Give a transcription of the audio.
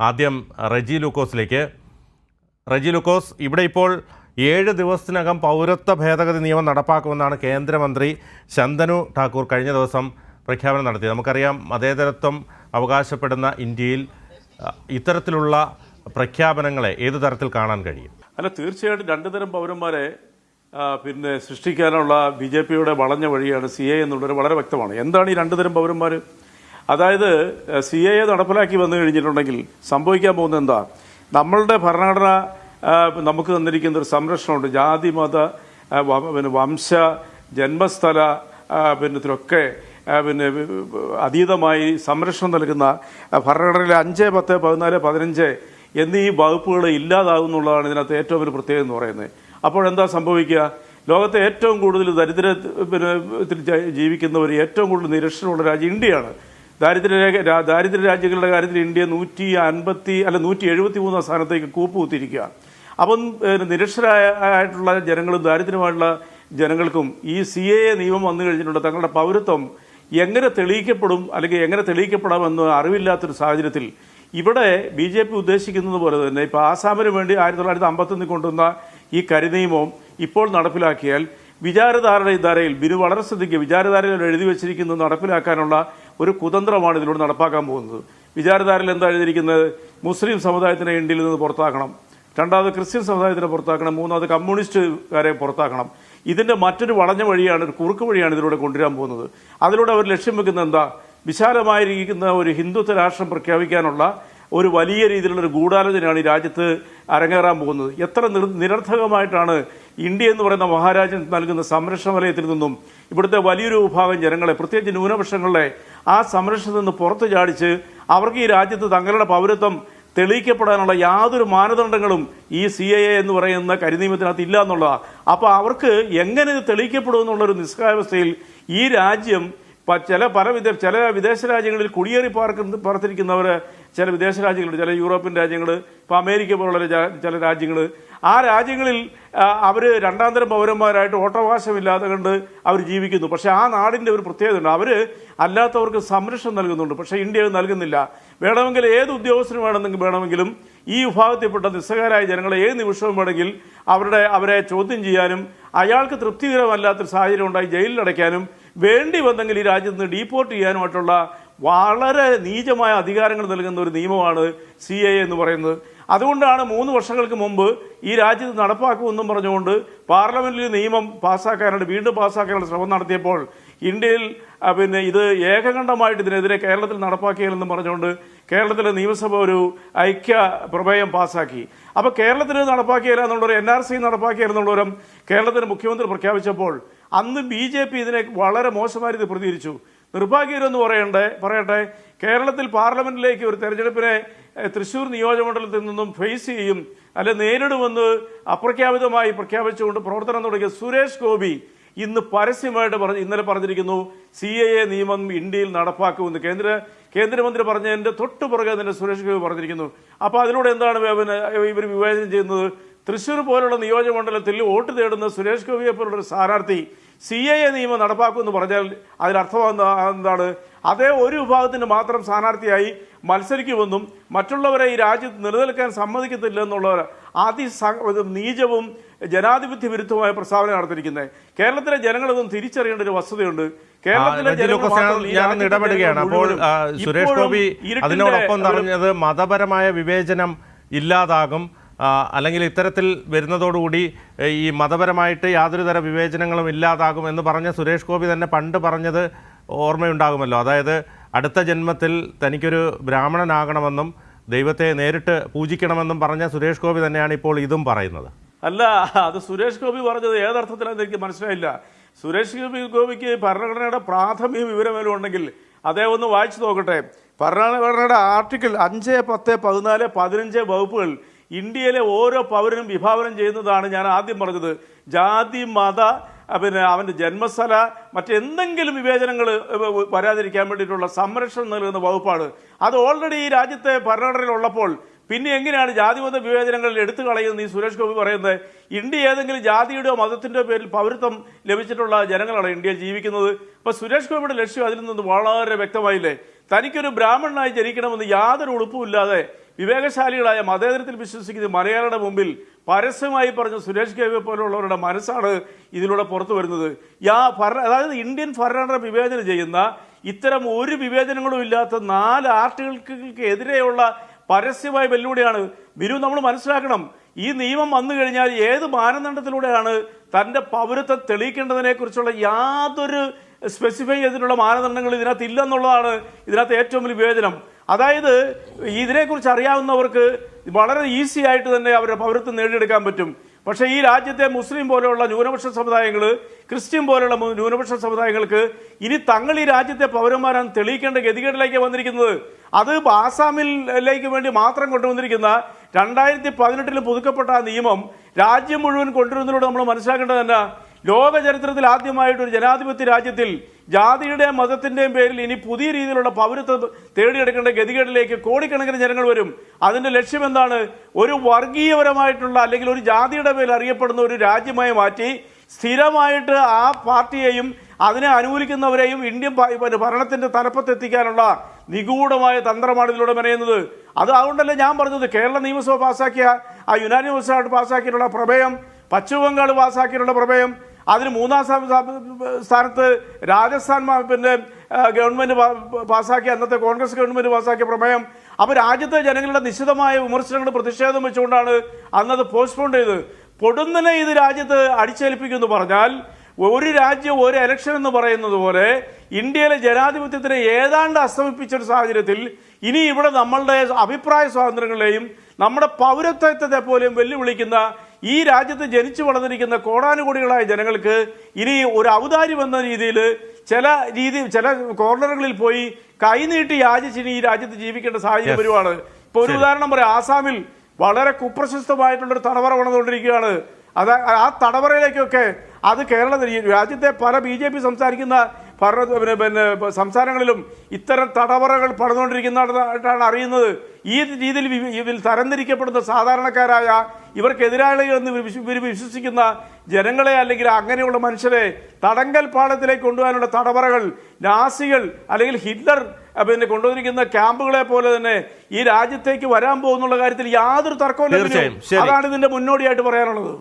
ആദ്യം റെജി ലൂക്കോസിലേക്ക്. റെജി ലൂക്കോസ്, ഇവിടെ ഇപ്പോൾ 7 ദിവസത്തിനകം പൗരത്വ ഭേദഗതി നിയമം നടപ്പാക്കുമെന്നാണ് കേന്ദ്രമന്ത്രി ശന്തനു ഠാക്കൂർ കഴിഞ്ഞ ദിവസം പ്രഖ്യാപനം നടത്തിയത്. നമുക്കറിയാം, മതേതരത്വം അവകാശപ്പെടുന്ന ഇന്ത്യയിൽ ഇത്തരത്തിലുള്ള പ്രഖ്യാപനങ്ങളെ ഏതു തരത്തിൽ കാണാൻ കഴിയും? അല്ല, തീർച്ചയായിട്ടും രണ്ടു തരം പൗരന്മാരെ സൃഷ്ടിക്കാനുള്ള BJPയുടെ വളഞ്ഞ വഴിയാണ് CAA എന്നുള്ളത് വളരെ വ്യക്തമാണ്. എന്താണ് ഈ രണ്ടു തരം പൗരന്മാർ? അതായത് CAA നടപ്പിലാക്കി വന്നു കഴിഞ്ഞിട്ടുണ്ടെങ്കിൽ സംഭവിക്കാൻ പോകുന്നത് എന്താ? നമ്മളുടെ ഭരണഘടന നമുക്ക് തന്നിരിക്കുന്ന ഒരു സംരക്ഷണമുണ്ട്. ജാതി, മത, വംശ, ജന്മസ്ഥല ഇതിലൊക്കെ അതീതമായി സംരക്ഷണം നൽകുന്ന ഭരണഘടനയിലെ 5, 10, 14, 15 എന്നീ വകുപ്പുകൾ ഇല്ലാതാകുന്നുള്ളതാണ് ഇതിനകത്ത് ഏറ്റവും വലിയ പ്രത്യേകത എന്ന് പറയുന്നത്. അപ്പോഴെന്താ സംഭവിക്കുക? ലോകത്തെ ഏറ്റവും കൂടുതൽ ദരിദ്രത്തിൽ ജീവിക്കുന്നവർ, ഏറ്റവും കൂടുതൽ നിരക്ഷരമുള്ള രാജ്യം ഇന്ത്യയാണ്. ദാരിദ്ര്യ രാജ്യങ്ങളുടെ കാര്യത്തിൽ ഇന്ത്യ 173 സ്ഥാനത്തേക്ക് കൂപ്പുകുത്തിയിരിക്കുക. അപ്പം നിരക്ഷരായിട്ടുള്ള ജനങ്ങളും ദാരിദ്ര്യമായിട്ടുള്ള ജനങ്ങൾക്കും ഈ CAA നിയമം വന്നു കഴിഞ്ഞിട്ടുണ്ട് തങ്ങളുടെ പൗരത്വം എങ്ങനെ തെളിയിക്കപ്പെടും അല്ലെങ്കിൽ എങ്ങനെ തെളിയിക്കപ്പെടാമെന്ന് അറിവില്ലാത്തൊരു സാഹചര്യത്തിൽ ഇവിടെ BJP ഉദ്ദേശിക്കുന്നത് പോലെ തന്നെ ഇപ്പോൾ ആസാമിന് വേണ്ടി 1951 കൊണ്ടുവന്ന ഈ കരിനിയമം ഇപ്പോൾ നടപ്പിലാക്കിയാൽ വിചാരധാരയിൽ വളരെ ശ്രദ്ധിക്കുക, വിചാരധാരയിൽ എഴുതി വെച്ചിരിക്കുന്നത് നടപ്പിലാക്കാനുള്ള ഒരു കുതന്ത്രമാണ് ഇതിലൂടെ നടപ്പാക്കാൻ പോകുന്നത്. വിചാരധാരയിൽ എന്താ എഴുതിയിരിക്കുന്നത്? മുസ്ലിം സമുദായത്തിനെ ഇന്ത്യയിൽ നിന്ന് പുറത്താക്കണം, രണ്ടാമത് ക്രിസ്ത്യൻ സമുദായത്തിനെ പുറത്താക്കണം, മൂന്നാമത് കമ്മ്യൂണിസ്റ്റുകാരെ പുറത്താക്കണം. ഇതിന്റെ മറ്റൊരു വളഞ്ഞ വഴിയാണ്, ഒരു കുറുക്ക് വഴിയാണ് ഇതിലൂടെ കൊണ്ടുവരാൻ പോകുന്നത്. അതിലൂടെ അവർ ലക്ഷ്യം വെക്കുന്നത് എന്താ? വിശാലമായിരിക്കുന്ന ഒരു ഹിന്ദുത്വ രാഷ്ട്രം പ്രഖ്യാപിക്കാനുള്ള ഒരു വലിയ രീതിയിലുള്ള ഒരു ഗൂഢാലോചനയാണ് ഈ രാജ്യത്ത് അരങ്ങേറാൻ പോകുന്നത്. എത്ര നിരർത്ഥകമായിട്ടാണ് ഇന്ത്യ എന്ന് പറയുന്ന മഹാരാജ്യം നൽകുന്ന സംരക്ഷണ വലയത്തിൽ നിന്നും ഇവിടുത്തെ വലിയൊരു വിഭാഗം ജനങ്ങളെ, പ്രത്യേകിച്ച് ന്യൂനപക്ഷങ്ങളെ ആ സംരക്ഷണത്തിൽ നിന്ന് പുറത്തു ചാടിച്ച് അവർക്ക് ഈ രാജ്യത്ത് തങ്ങളുടെ പൗരത്വം തെളിയിക്കപ്പെടാനുള്ള യാതൊരു മാനദണ്ഡങ്ങളും ഈ CAA എന്ന് പറയുന്ന കരിനിയമത്തിനകത്ത് ഇല്ല എന്നുള്ളതാണ്. അപ്പോൾ അവർക്ക് എങ്ങനെ ഇത് തെളിയിക്കപ്പെടുമെന്നുള്ളൊരു നിസ്സഹായാവസ്ഥയിൽ ഈ രാജ്യം ചില വിദേശ രാജ്യങ്ങളിൽ കുടിയേറി പാർത്തിരിക്കുന്നവർ, ചില വിദേശ രാജ്യങ്ങളുണ്ട്, ചില യൂറോപ്യൻ രാജ്യങ്ങൾ, ഇപ്പോൾ അമേരിക്ക പോലുള്ള ചില രാജ്യങ്ങൾ, ആ രാജ്യങ്ങളിൽ അവർ രണ്ടാം തരം പൗരന്മാരായിട്ട് വോട്ടവകാശമില്ലാതെ കണ്ട് അവർ ജീവിക്കുന്നു. പക്ഷേ ആ നാടിൻ്റെ ഒരു പ്രത്യേകതയുണ്ട്, അവർ അല്ലാത്തവർക്ക് സംരക്ഷണം നൽകുന്നുണ്ട്. പക്ഷേ ഇന്ത്യ നൽകുന്നില്ല. വേണമെങ്കിൽ ഏത് ഉദ്യോഗസ്ഥനും വേണമെങ്കിലും ഈ വിഭാഗത്തിൽപ്പെട്ട നിസ്സഹായരായ ജനങ്ങളെ ഏത് നിമിഷവും വേണമെങ്കിൽ അവരെ ചോദ്യം ചെയ്യാനും അയാൾക്ക് തൃപ്തികരമല്ലാത്തൊരു സാഹചര്യം ഉണ്ടായി ജയിലിലടയ്ക്കാനും വേണ്ടി വന്നെങ്കിൽ ഈ രാജ്യത്ത് നിന്ന് ഡീപ്പോർട്ട് ചെയ്യാനുമായിട്ടുള്ള വളരെ നീചമായ അധികാരങ്ങൾ നൽകുന്ന ഒരു നിയമമാണ് CAA എന്ന് പറയുന്നത്. അതുകൊണ്ടാണ് 3 വർഷങ്ങൾക്ക് മുമ്പ് ഈ രാജ്യത്ത് നടപ്പാക്കുമെന്നും പറഞ്ഞുകൊണ്ട് പാർലമെന്റിൽ നിയമം പാസ്സാക്കാനായിട്ട് വീണ്ടും പാസ്സാക്കാനുള്ള ശ്രമം നടത്തിയപ്പോൾ ഇന്ത്യയിൽ ഇത് ഏകകണ്ഠമായിട്ട് ഇതിനെതിരെ കേരളത്തിൽ നടപ്പാക്കിയാലെന്നും പറഞ്ഞുകൊണ്ട് കേരളത്തിലെ നിയമസഭ ഒരു ഐക്യ പ്രമേയം പാസ്സാക്കി. അപ്പോൾ കേരളത്തിൽ നടപ്പാക്കിയാല എന്നുള്ളവർ NRC നടപ്പാക്കിയാലെന്നുള്ളവരും കേരളത്തിന്റെ മുഖ്യമന്ത്രി പ്രഖ്യാപിച്ചപ്പോൾ അന്ന് BJP ഇതിനെ വളരെ മോശമായ രീതിയിൽ പ്രതികരിച്ചു. നിർഭാഗ്യകരെന്ന് പറയട്ടെ, കേരളത്തിൽ പാർലമെന്റിലേക്ക് ഒരു തെരഞ്ഞെടുപ്പിനെ തൃശ്ശൂർ നിയോജകമണ്ഡലത്തിൽ നിന്നും ഫേസ് ചെയ്യും അല്ലെ നേരിടുമെന്ന് അപ്രഖ്യാപിതമായി പ്രഖ്യാപിച്ചുകൊണ്ട് പ്രവർത്തനം തുടങ്ങിയ സുരേഷ് ഗോപി ഇന്ന് പരസ്യമായിട്ട് ഇന്നലെ പറഞ്ഞിരിക്കുന്നു CAA നിയമം ഇന്ത്യയിൽ നടപ്പാക്കുമെന്ന്. കേന്ദ്രമന്ത്രി പറഞ്ഞതിന്റെ തൊട്ടുപുറകെ തന്നെ സുരേഷ് ഗോപി പറഞ്ഞിരിക്കുന്നു. അപ്പോൾ അതിലൂടെ എന്താണ് ഇവർ വിവേചനം ചെയ്യുന്നത്? തൃശ്ശൂർ പോലുള്ള നിയോജകമണ്ഡലത്തിൽ വോട്ട് തേടുന്ന സുരേഷ് ഗോപിയെ പോലുള്ള ഒരു സ്ഥാനാർത്ഥി CAA നിയമം നടപ്പാക്കുമെന്ന് പറഞ്ഞാൽ അതിനർത്ഥം എന്താണ്? അതേ ഒരു വിഭാഗത്തിന് മാത്രം സ്ഥാനാർത്ഥിയായി മത്സരിക്കുമെന്നും മറ്റുള്ളവരെ ഈ രാജ്യത്ത് നിലനിൽക്കാൻ സമ്മതിക്കത്തില്ല എന്നുള്ള നീചവും ജനാധിപത്യ വിരുദ്ധമായ പ്രസ്താവന നടത്തിയിരിക്കുന്നത്. കേരളത്തിലെ ജനങ്ങളൊന്നും തിരിച്ചറിയേണ്ട ഒരു വസ്തുതയുണ്ട്. കേരളത്തിലെ ഞാൻ ഇടപെടുകയാണ്. അപ്പോൾ സുരേഷ് ഗോപി അതിനോടൊപ്പം പറഞ്ഞത് മതപരമായ വിവേചനം ഇല്ലാതാകും, അല്ലെങ്കിൽ ഇത്തരത്തിൽ വരുന്നതോടുകൂടി ഈ മതപരമായിട്ട് യാതൊരു തര വിവേചനങ്ങളും ഇല്ലാതാകും എന്ന് പറഞ്ഞ സുരേഷ് ഗോപി തന്നെ പണ്ട് പറഞ്ഞത് ഓർമ്മയുണ്ടാകുമല്ലോ. അതായത് അടുത്ത ജന്മത്തിൽ തനിക്കൊരു ബ്രാഹ്മണനാകണമെന്നും ദൈവത്തെ നേരിട്ട് പൂജിക്കണമെന്നും പറഞ്ഞ സുരേഷ് ഗോപി തന്നെയാണ് ഇപ്പോൾ ഇതും പറയുന്നത്. അല്ല, അത് സുരേഷ് ഗോപി പറഞ്ഞത് ഏതർത്ഥത്തിലാണെന്ന് എനിക്ക് മനസ്സിലായില്ല. സുരേഷ് ഗോപിക്ക് ഭരണഘടനയുടെ പ്രാഥമിക വിവരമേലും ഉണ്ടെങ്കിൽ അദ്ദേഹം ഒന്ന് വായിച്ചു നോക്കട്ടെ. ഭരണഘടനയുടെ ആർട്ടിക്കിൾ 5, 10, 14, 15 വകുപ്പുകൾ ഇന്ത്യയിലെ ഓരോ പൗരനും വിഭാവനം ചെയ്യുന്നതാണ് ഞാൻ ആദ്യം പറഞ്ഞത്. ജാതി, മത, അവൻ്റെ ജന്മസ്ഥല, മറ്റെന്തെങ്കിലും വിവേചനങ്ങൾ വരാതിരിക്കാൻ വേണ്ടിയിട്ടുള്ള സംരക്ഷണം നൽകുന്ന വകുപ്പാണ്. അത് ഓൾറെഡി ഈ രാജ്യത്തെ ഭരണഘടനയിൽ ഉള്ളപ്പോൾ പിന്നെ എങ്ങനെയാണ് ജാതിമത വിവേചനങ്ങൾ എടുത്തു കളയുന്നത് ഈ സുരേഷ് ഗോപി പറയുന്നത്? ഇന്ത്യ ഏതെങ്കിലും ജാതിയുടെയോ മതത്തിൻ്റെയോ പേരിൽ പൗരത്വം ലഭിച്ചിട്ടുള്ള ജനങ്ങളാണ് ഇന്ത്യയിൽ ജീവിക്കുന്നത്. അപ്പോൾ സുരേഷ് ഗോപിയുടെ ലക്ഷ്യം അതിൽ നിന്ന് വളരെ വ്യക്തമായില്ലേ? തനിക്കൊരു ബ്രാഹ്മണനായി ജനിക്കണമെന്ന് യാതൊരു ഉളുപ്പുമില്ലാതെ വിവേകശാലികളായ മതേതരത്തിൽ വിശ്വസിക്കുന്ന മലയാളിയുടെ മുമ്പിൽ പരസ്യമായി പറഞ്ഞ സുരേഷ് ഗോപി പോലുള്ളവരുടെ മനസ്സാണ് ഇതിലൂടെ പുറത്തു വരുന്നത്. അതായത് ഇന്ത്യൻ ഭരണഘടന വിവേചനം ചെയ്യുന്ന ഇത്തരം ഒരു വിവേചനങ്ങളും ഇല്ലാത്ത 4 ആർട്ടിക്കിൾക്ക് എതിരെയുള്ള പരസ്യമായ വെല്ലുവിളിയാണ്. ബിനു, നമ്മൾ മനസ്സിലാക്കണം, ഈ നിയമം വന്നു കഴിഞ്ഞാൽ ഏത് മാനദണ്ഡത്തിലൂടെയാണ് തന്റെ പൗരത്വം തെളിയിക്കേണ്ടതിനെ കുറിച്ചുള്ള യാതൊരു സ്പെസിഫൈ ചെയ്തിട്ടുള്ള മാനദണ്ഡങ്ങൾ ഇതിനകത്ത് ഇല്ലെന്നുള്ളതാണ് ഇതിനകത്ത് ഏറ്റവും വലിയ വിവേചനം. അതായത് ഇതിനെക്കുറിച്ച് അറിയാവുന്നവർക്ക് വളരെ ഈസി ആയിട്ട് തന്നെ അവരുടെ പൗരത്വം നേടിയെടുക്കാൻ പറ്റും. പക്ഷേ ഈ രാജ്യത്തെ മുസ്ലിം പോലെയുള്ള ന്യൂനപക്ഷ സമുദായങ്ങൾ, ക്രിസ്ത്യൻ പോലെയുള്ള ന്യൂനപക്ഷ സമുദായങ്ങൾക്ക് ഇനി തങ്ങൾ ഈ രാജ്യത്തെ പൗരന്മാരാണ് തെളിയിക്കേണ്ട ഗതികേടിലേക്ക് വന്നിരിക്കുന്നത്. അത് ആസാമിലേക്ക് വേണ്ടി മാത്രം കൊണ്ടുവന്നിരിക്കുന്ന 2018 പുതുക്കപ്പെട്ട ആ നിയമം രാജ്യം മുഴുവൻ കൊണ്ടുവരുന്നതിലൂടെ നമ്മൾ മനസ്സിലാക്കേണ്ടത് തന്നെ ലോക ചരിത്രത്തിൽ ആദ്യമായിട്ട് ഒരു ജനാധിപത്യ രാജ്യത്തിൽ ജാതിയുടെയും മതത്തിന്റെയും പേരിൽ ഇനി പുതിയ രീതിയിലുള്ള പൗരത്വം തേടിയെടുക്കേണ്ട ഗതികേടിലേക്ക് കോടിക്കണക്കിന് ജനങ്ങൾ വരും. അതിന്റെ ലക്ഷ്യം എന്താണ്? ഒരു വർഗീയപരമായിട്ടുള്ള അല്ലെങ്കിൽ ഒരു ജാതിയുടെ പേരിൽ അറിയപ്പെടുന്ന ഒരു രാജ്യമായി മാറ്റി സ്ഥിരമായിട്ട് ആ പാർട്ടിയെയും അതിനെ അനുകൂലിക്കുന്നവരെയും ഇന്ത്യൻ ഭരണത്തിന്റെ തലപ്പത്തെത്തിക്കാനുള്ള നിഗൂഢമായ തന്ത്രമാണ് ഇതിലൂടെ മെനയുന്നത്. അതുകൊണ്ടല്ലേ ഞാൻ പറഞ്ഞത് പിന്നെ നിയമസഭ പാസാക്കിയ ആ യുനാനിമസ് ആയിട്ട് പാസാക്കിയിട്ടുള്ള പ്രമേയം, പശ്ചിമ ബംഗാൾ പാസാക്കിയിട്ടുള്ള പ്രമേയം, അതിന് 3ാം സ്ഥാനത്ത് രാജസ്ഥാൻ ഗവൺമെന്റ് പാസാക്കിയ, അന്നത്തെ കോൺഗ്രസ് ഗവൺമെന്റ് പാസാക്കിയ പ്രമേയം. അപ്പൊ രാജ്യത്തെ ജനങ്ങളുടെ നിശിതമായ വിമർശനങ്ങൾ പ്രതിഷേധം വെച്ചുകൊണ്ടാണ് അന്നത് പോസ്റ്റ്പോൺ ചെയ്തത്. പൊടുന്നനെ ഇത് രാജ്യത്ത് അടിച്ചേൽപ്പിക്കുമെന്ന് പറഞ്ഞാൽ ഒരു രാജ്യം ഒരു ഇലക്ഷൻ എന്ന് പറയുന്നത് പോലെ ഇന്ത്യയിലെ ജനാധിപത്യത്തിനെ ഏതാണ്ട് അസ്തമിപ്പിച്ച ഒരു സാഹചര്യത്തിൽ ഇനി ഇവിടെ നമ്മളുടെ അഭിപ്രായ സ്വാതന്ത്ര്യങ്ങളെയും നമ്മുടെ പൗരത്വത്തെ പോലും വെല്ലുവിളിക്കുന്ന ഈ രാജ്യത്ത് ജനിച്ചു വളർന്നിരിക്കുന്ന കോടാനുകോടികളായ ജനങ്ങൾക്ക് ഇനി ഒരു ഔദാര്യം എന്ന രീതിയിൽ ചില കോർണറുകളിൽ പോയി കൈനീട്ടി യാചിച്ചിനി ഈ രാജ്യത്ത് ജീവിക്കേണ്ട സാഹചര്യം വരുവാണ്. ഇപ്പൊ ഒരു ഉദാഹരണം പറയാം, ആസാമിൽ വളരെ കുപ്രശസ്തമായിട്ടുള്ളൊരു തടവറ വളർന്നുകൊണ്ടിരിക്കുകയാണ്. ആ തടവറയിലേക്കൊക്കെ അത് രാജ്യത്തെ പല BJP സംസാരിക്കുന്ന സംസ്ഥാനങ്ങളിലും ഇത്തരം തടവറകൾ പടർന്നുകൊണ്ടിരിക്കുന്നതായിട്ടാണ് അറിയുന്നത്. ഈ രീതിയിൽ ഇതിൽ തരംതിരിക്കപ്പെടുന്ന സാധാരണക്കാരായ ഇവർക്കെതിരാളികളെന്ന് വിശ്വസിക്കുന്ന ജനങ്ങളെ അല്ലെങ്കിൽ അങ്ങനെയുള്ള മനുഷ്യരെ തടങ്കൽ പാളത്തിലേക്ക് കൊണ്ടുപോകാനുള്ള തടവറകൾ നാസികൾ അല്ലെങ്കിൽ ഹിറ്റ്ലർ കൊണ്ടുവന്നിരിക്കുന്ന ക്യാമ്പുകളെ പോലെ തന്നെ ഈ രാജ്യത്തേക്ക് വരാൻ പോകുന്നുള്ള കാര്യത്തിൽ യാതൊരു തർക്കവും. അതാണ് ഇതിന്റെ മുന്നോടിയായിട്ട് പറയാനുള്ളത്.